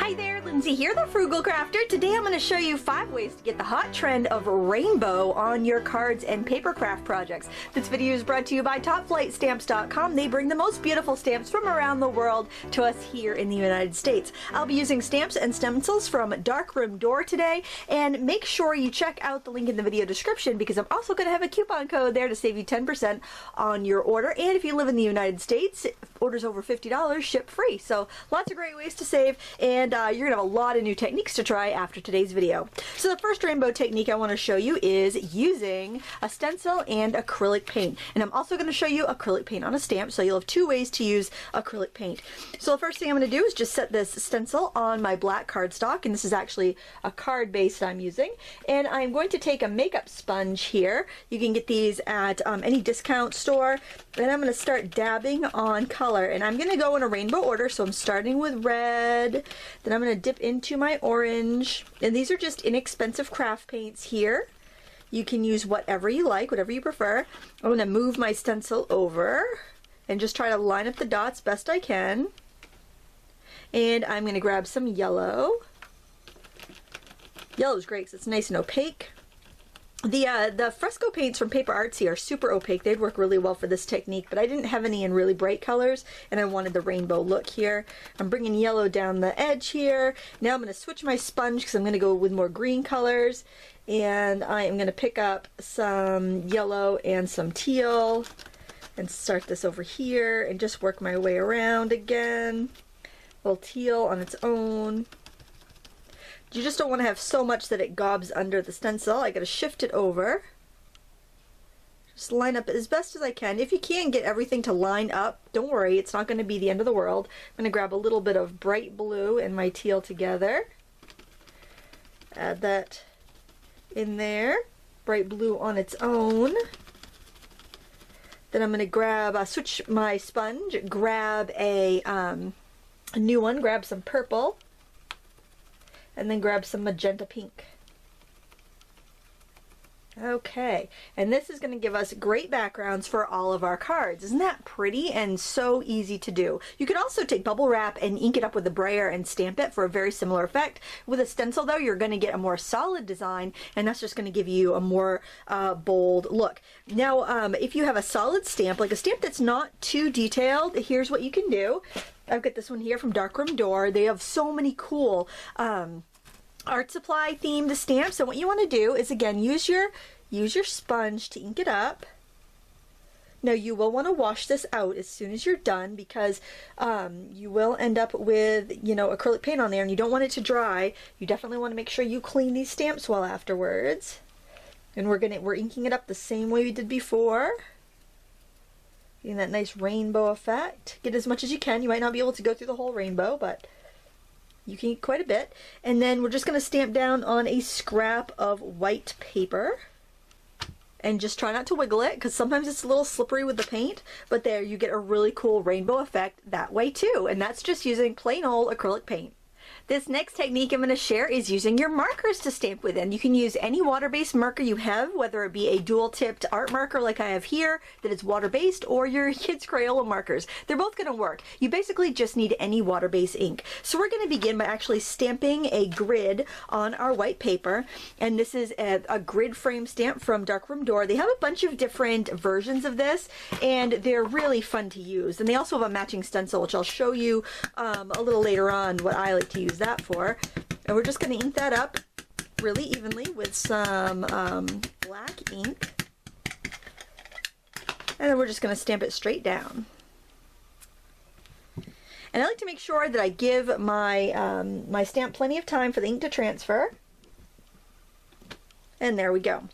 Hi there, Lindsay here, the Frugal Crafter. Today I'm going to show you 5 ways to get the hot trend of rainbow on your cards and paper craft projects. This video is brought to you by TopFlightStamps.com. They bring the most beautiful stamps from around the world to us here in the United States. I'll be using stamps and stencils from Darkroom Door today, and make sure you check out the link in the video description because I'm also going to have a coupon code there to save you 10% on your order. And if you live in the United States, orders over $50 ship free. So lots of great ways to save, and you're gonna have a lot of new techniques to try after today's video. So the first rainbow technique I want to show you is using a stencil and acrylic paint, and I'm also going to show you acrylic paint on a stamp, so you'll have 2 ways to use acrylic paint. So the first thing I'm going to do is just set this stencil on my black cardstock, and this is actually a card base I'm using, and I'm going to take a makeup sponge here. You can get these at any discount store, and I'm going to start dabbing on color, and I'm going to go in a rainbow order. So I'm starting with red, then I'm going to dip into my orange, and these are just inexpensive craft paints here. You can use whatever you like, whatever you prefer. I'm going to move my stencil over and just try to line up the dots best I can, and I'm going to grab some yellow. Yellow is great because it's nice and opaque. The fresco paints from Paper Artsy are super opaque. They'd work really well for this technique, but I didn't have any in really bright colors, and I wanted the rainbow look here. I'm bringing yellow down the edge here. Now I'm going to switch my sponge because I'm going to go with more green colors, and I am going to pick up some yellow and some teal and start this over here and just work my way around again. A little teal on its own. You just don't want to have so much that it gobs under the stencil. I got to shift it over. Just line up as best as I can. If you can't get everything to line up, don't worry, it's not going to be the end of the world. I'm going to grab a little bit of bright blue and my teal together. Add that in there. Bright blue on its own. Then I'm going to grab, switch my sponge, grab a new one, grab some purple, and then grab some magenta pink. Okay, and this is going to give us great backgrounds for all of our cards. Isn't that pretty and so easy to do? You could also take bubble wrap and ink it up with a brayer and stamp it for a very similar effect. With a stencil though, you're going to get a more solid design, and that's just going to give you a more bold look. Now if you have a solid stamp, like a stamp that's not too detailed, here's what you can do. I've got this one here from Darkroom Door. They have so many cool art supply themed stamps, and what you want to do is again use your sponge to ink it up. Now you will want to wash this out as soon as you're done because you will end up with, you know, acrylic paint on there, and you don't want it to dry. You definitely want to make sure you clean these stamps well afterwards. And we're inking it up the same way we did before. Getting that nice rainbow effect. Get as much as you can. You might not be able to go through the whole rainbow, but you can get quite a bit. And then we're just going to stamp down on a scrap of white paper. And just try not to wiggle it because sometimes it's a little slippery with the paint. But there, you get a really cool rainbow effect that way too. And that's just using plain old acrylic paint. This next technique I'm going to share is using your markers to stamp with, and you can use any water-based marker you have, whether it be a dual-tipped art marker like I have here that is water-based, or your kids' Crayola markers. They're both going to work. You basically just need any water-based ink. So we're going to begin by actually stamping a grid on our white paper, and this is a grid frame stamp from Darkroom Door. They have a bunch of different versions of this, and they're really fun to use. And they also have a matching stencil, which I'll show you a little later on what I like to use that for. And we're just going to ink that up really evenly with some black ink, and then we're just going to stamp it straight down. And I like to make sure that I give my my stamp plenty of time for the ink to transfer. And there we go.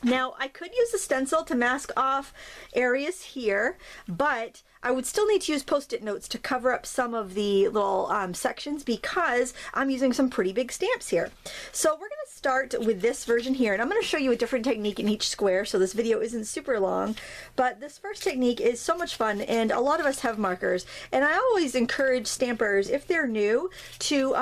Now I could use a stencil to mask off areas here, but I would still need to use post-it notes to cover up some of the little sections because I'm using some pretty big stamps here. So we're going to start with this version here, and I'm going to show you a different technique in each square, so this video isn't super long, but this first technique is so much fun, and a lot of us have markers, and I always encourage stampers, if they're new, to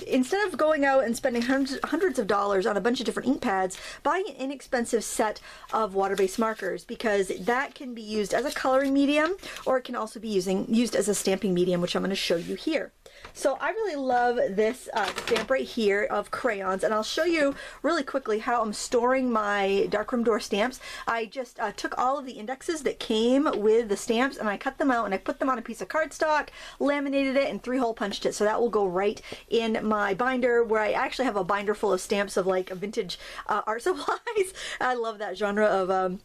instead of going out and spending hundreds of dollars on a bunch of different ink pads, buy an inexpensive set of water-based markers, because that can be used as a coloring medium, or it can also be used as a stamping medium, which I'm going to show you here. So I really love this stamp right here of crayons, and I'll show you really quickly how I'm storing my darkroom door stamps. I just took all of the indexes that came with the stamps and I cut them out and I put them on a piece of cardstock, laminated it, and 3-hole punched it. So that will go right in my binder, where I actually have a binder full of stamps of like vintage art supplies. I love that genre of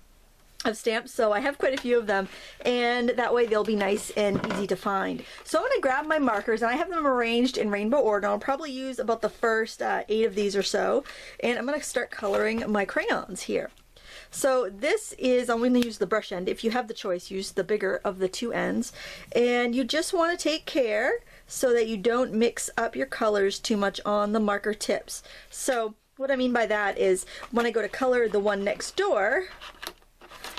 stamps, so I have quite a few of them, and that way they'll be nice and easy to find. So I'm going to grab my markers, and I have them arranged in rainbow order. I'll probably use about the first 8 of these or so, and I'm going to start coloring my crayons here. So this is, I'm going to use the brush end. If you have the choice, use the bigger of the 2 ends, and you just want to take care so that you don't mix up your colors too much on the marker tips. So what I mean by that is, when I go to color the one next door,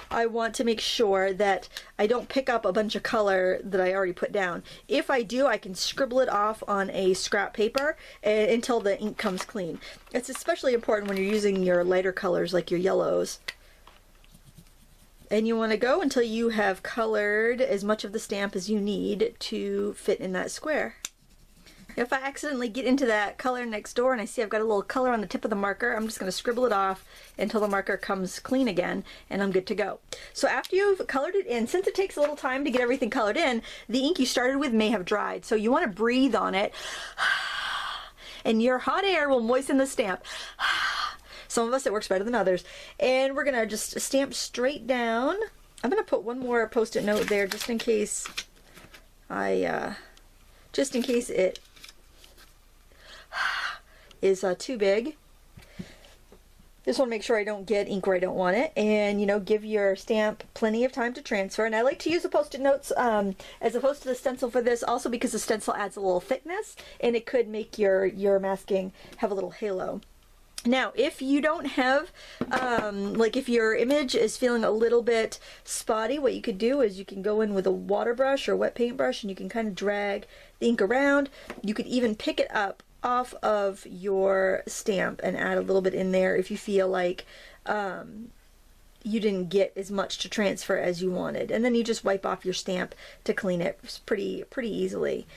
I want to make sure that I don't pick up a bunch of color that I already put down. If I do, I can scribble it off on a scrap paper until the ink comes clean. It's especially important when you're using your lighter colors like your yellows. And you want to go until you have colored as much of the stamp as you need to fit in that square. If I accidentally get into that color next door and I see I've got a little color on the tip of the marker, I'm just going to scribble it off until the marker comes clean again, and I'm good to go. So after you've colored it in, since it takes a little time to get everything colored in, the ink you started with may have dried. So you want to breathe on it, and your hot air will moisten the stamp. Some of us, it works better than others. And we're going to just stamp straight down. I'm going to put one more Post-it note there just in case it is too big. Just want to make sure I don't get ink where I don't want it, and you know, give your stamp plenty of time to transfer. And I like to use the Post-it notes as opposed to the stencil for this, also because the stencil adds a little thickness and it could make your masking have a little halo. Now, if you don't have, like if your image is feeling a little bit spotty, what you could do is you can go in with a water brush or wet paintbrush and you can kind of drag the ink around. You could even pick it up off of your stamp and add a little bit in there if you feel like you didn't get as much to transfer as you wanted. And then you just wipe off your stamp to clean it pretty easily.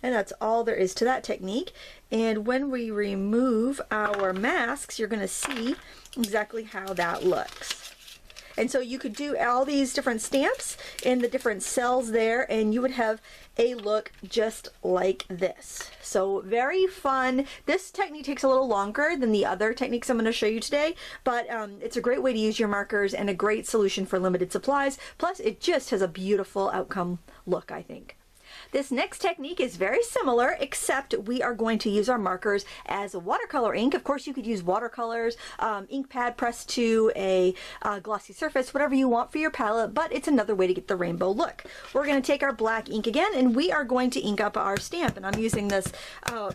And that's all there is to that technique. And when we remove our masks, you're going to see exactly how that looks. And so you could do all these different stamps in the different cells there, and you would have a look just like this. So very fun. This technique takes a little longer than the other techniques I'm going to show you today, but it's a great way to use your markers and a great solution for limited supplies. Plus, it just has a beautiful outcome look, I think. This next technique is very similar, except we are going to use our markers as a watercolor ink. Of course, you could use watercolors, ink pad pressed to a glossy surface, whatever you want for your palette, but it's another way to get the rainbow look. We're going to take our black ink again, and we are going to ink up our stamp. And I'm using this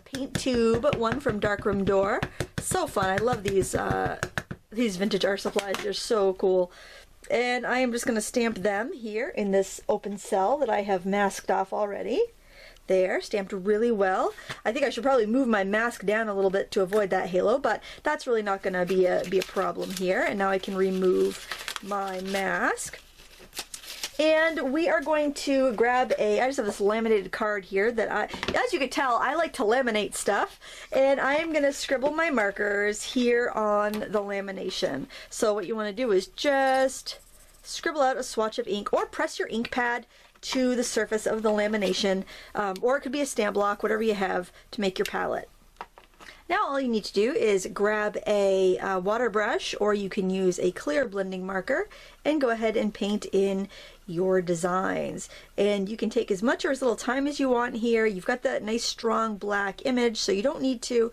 paint tube one from Darkroom Door. So fun. I love these vintage art supplies. They're so cool. And I am just going to stamp them here in this open cell that I have masked off already. There, stamped really well. I think I should probably move my mask down a little bit to avoid that halo, but that's really not going to be a problem here. And now I can remove my mask. And we are going to grab I just have this laminated card here that as you can tell, I like to laminate stuff. And I am going to scribble my markers here on the lamination. So what you want to do is just scribble out a swatch of ink, or press your ink pad to the surface of the lamination, or it could be a stamp block, whatever you have to make your palette. Now all you need to do is grab a water brush, or you can use a clear blending marker, and go ahead and paint in your designs. And you can take as much or as little time as you want here. You've got that nice strong black image, so you don't need to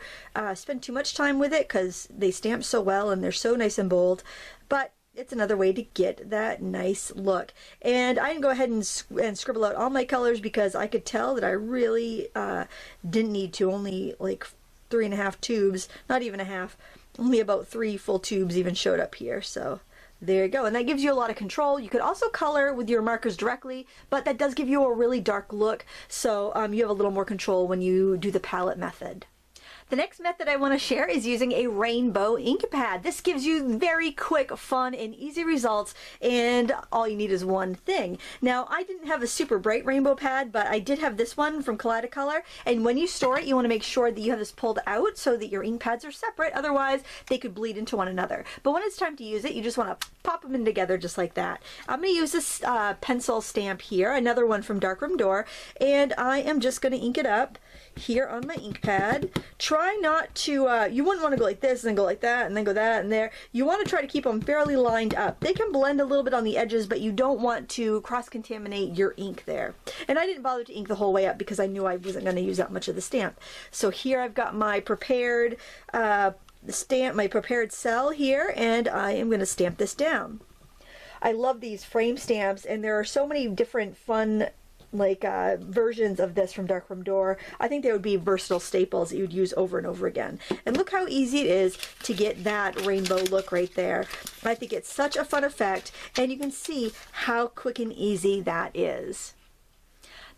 spend too much time with it because they stamp so well and they're so nice and bold. But it's another way to get that nice look. And I can go ahead and scribble out all my colors because I could tell that I really didn't need to. Only like 3.5 tubes, not even a half, only about 3 full tubes even showed up here. So there you go, and that gives you a lot of control. You could also color with your markers directly, but that does give you a really dark look, so you have a little more control when you do the palette method. The next method I want to share is using a rainbow ink pad. This gives you very quick, fun, and easy results, and all you need is one thing. Now, I didn't have a super bright rainbow pad, but I did have this one from Watercolor, and when you store it, you want to make sure that you have this pulled out so that your ink pads are separate, otherwise they could bleed into one another. But when it's time to use it, you just want to pop them in together just like that. I'm going to use this pencil stamp here, another one from Darkroom Door, and I am just going to ink it up here on my ink pad. Try not to, you wouldn't want to go like this and then go like that and then go that and there. You want to try to keep them fairly lined up. They can blend a little bit on the edges, but you don't want to cross-contaminate your ink there. And I didn't bother to ink the whole way up because I knew I wasn't going to use that much of the stamp. So here I've got my prepared stamp, my prepared cell here, and I am going to stamp this down. I love these frame stamps, and there are so many different fun versions of this from Darkroom Door. I think they would be versatile staples that you would use over and over again. And look how easy it is to get that rainbow look right there. I think it's such a fun effect, and you can see how quick and easy that is.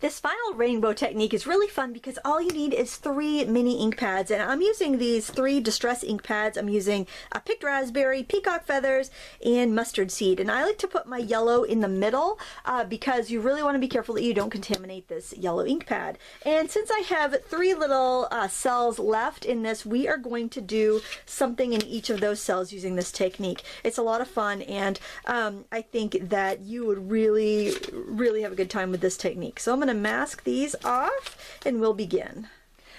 This final rainbow technique is really fun because all you need is 3 mini ink pads, and I'm using these 3 distress ink pads. I'm using a picked raspberry, peacock feathers, and mustard seed. And I like to put my yellow in the middle because you really want to be careful that you don't contaminate this yellow ink pad. And since I have 3 little cells left in this, we are going to do something in each of those cells using this technique. It's a lot of fun, and I think that you would really, really have a good time with this technique. So I'm going to mask these off and we'll begin.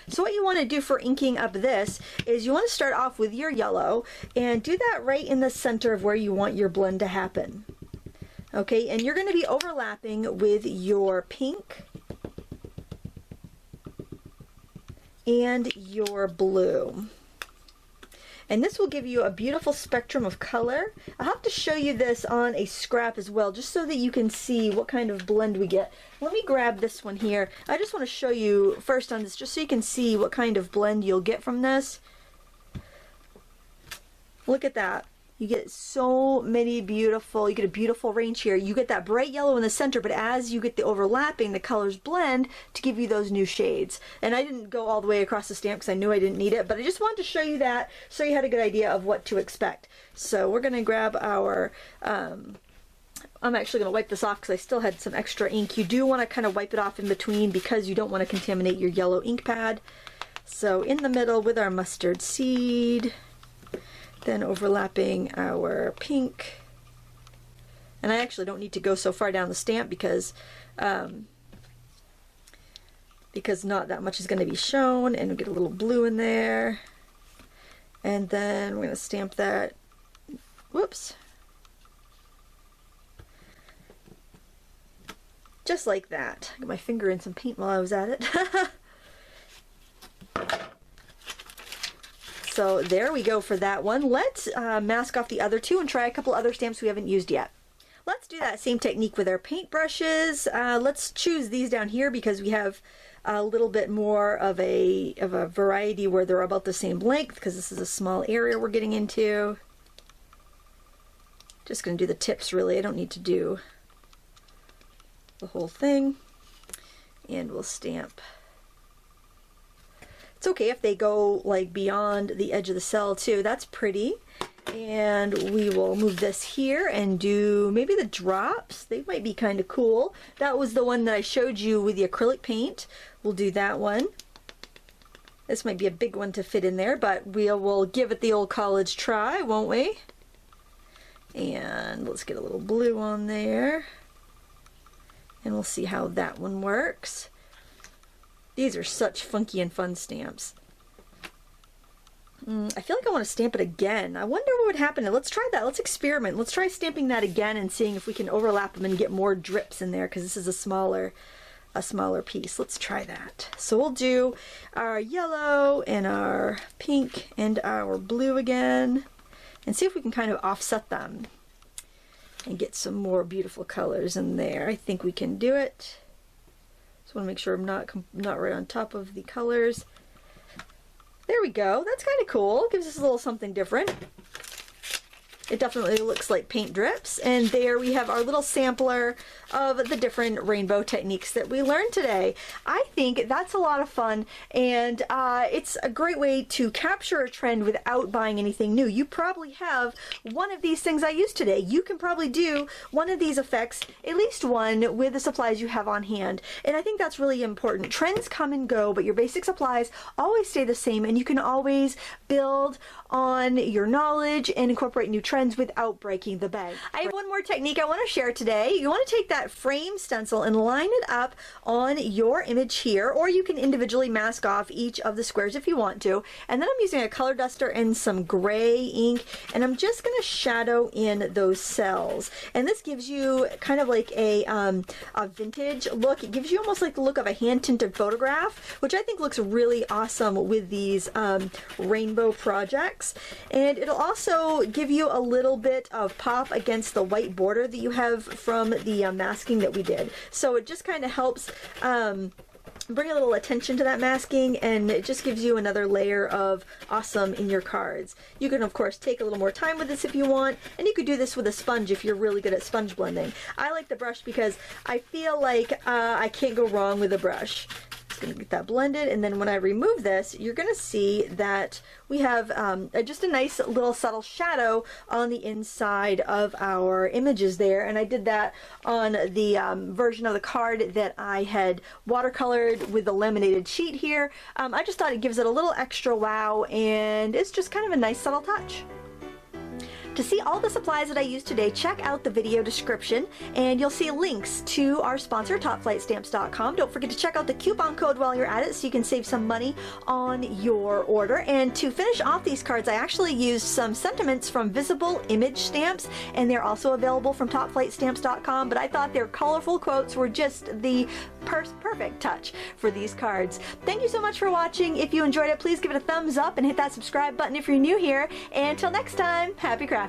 So what you want to do for inking up this is you want to start off with your yellow and do that right in the center of where you want your blend to happen. Okay, and you're going to be overlapping with your pink and your blue. And this will give you a beautiful spectrum of color. I'll have to show you this on a scrap as well, just so that you can see what kind of blend we get. Let me grab this one here. I just want to show you first on this, just so you can see what kind of blend you'll get from this. Look at that. You get so many beautiful, you get a beautiful range here. You get that bright yellow in the center, but as you get the overlapping, the colors blend to give you those new shades. And I didn't go all the way across the stamp because I knew I didn't need it, but I just wanted to show you that so you had a good idea of what to expect. So we're going to grab our, I'm actually going to wipe this off because I still had some extra ink. You do want to kind of wipe it off in between because you don't want to contaminate your yellow ink pad. So in the middle with our mustard seed, then overlapping our pink, and I actually don't need to go so far down the stamp because not that much is going to be shown, and we'll get a little blue in there, and then we're going to stamp that, whoops, just like that. I got my finger in some paint while I was at it. So there we go for that one. Let's mask off the other 2 and try a couple other stamps we haven't used yet. Let's do that same technique with our paint brushes. Let's choose these down here because we have a little bit more of a variety where they're about the same length because this is a small area we're getting into. Just going to do the tips really. I don't need to do the whole thing. And we'll stamp. It's okay if they go like beyond the edge of the cell too. That's pretty. And we will move this here and do maybe the drops. They might be kind of cool. That was the one that I showed you with the acrylic paint. We'll do that one. This might be a big one to fit in there, but we'll give it the old college try, won't we? And let's get a little blue on there. And we'll see how that one works. These are such funky and fun stamps. I feel like I want to stamp it again. I wonder what would happen. Let's try that. Let's experiment. Let's try stamping that again and seeing if we can overlap them and get more drips in there because this is a smaller piece. Let's try that. So we'll do our yellow and our pink and our blue again and see if we can kind of offset them and get some more beautiful colors in there. I think we can do it. Just want to make sure I'm not right on top of the colors. There we go. That's kind of cool. Gives us a little something different. It definitely looks like paint drips. And there we have our little sampler of the different rainbow techniques that we learned today. I think that's a lot of fun, and it's a great way to capture a trend without buying anything new. You probably have one of these things I used today. You can probably do one of these effects, at least one, with the supplies you have on hand. And I think that's really important. Trends come and go, but your basic supplies always stay the same, and you can always build on your knowledge and incorporate new trends without breaking the bank. I have one more technique I want to share today. You want to take that frame stencil and line it up on your image here, or you can individually mask off each of the squares if you want to. And then I'm using a color duster and some gray ink, and I'm just going to shadow in those cells. And this gives you kind of like a vintage look. It gives you almost like the look of a hand-tinted photograph, which I think looks really awesome with these rainbow projects. And it'll also give you a little bit of pop against the white border that you have from the masking that we did. So it just kind of helps bring a little attention to that masking, and it just gives you another layer of awesome in your cards. You can of course take a little more time with this if you want, and you could do this with a sponge if you're really good at sponge blending. I like the brush because I feel like I can't go wrong with a brush. Just going to get that blended, and then when I remove this, you're going to see that we have just a nice little subtle shadow on the inside of our images there. And I did that on the version of the card that I had watercolored with the laminated sheet here. I just thought it gives it a little extra wow, and it's just kind of a nice subtle touch. To see all the supplies that I used today, check out the video description, and you'll see links to our sponsor, topflightstamps.com. Don't forget to check out the coupon code while you're at it so you can save some money on your order. And to finish off these cards, I actually used some sentiments from Visible Image Stamps, and they're also available from topflightstamps.com, but I thought their colorful quotes were just the perfect touch for these cards. Thank you so much for watching. If you enjoyed it, please give it a thumbs up and hit that subscribe button if you're new here. And until next time, happy crafting!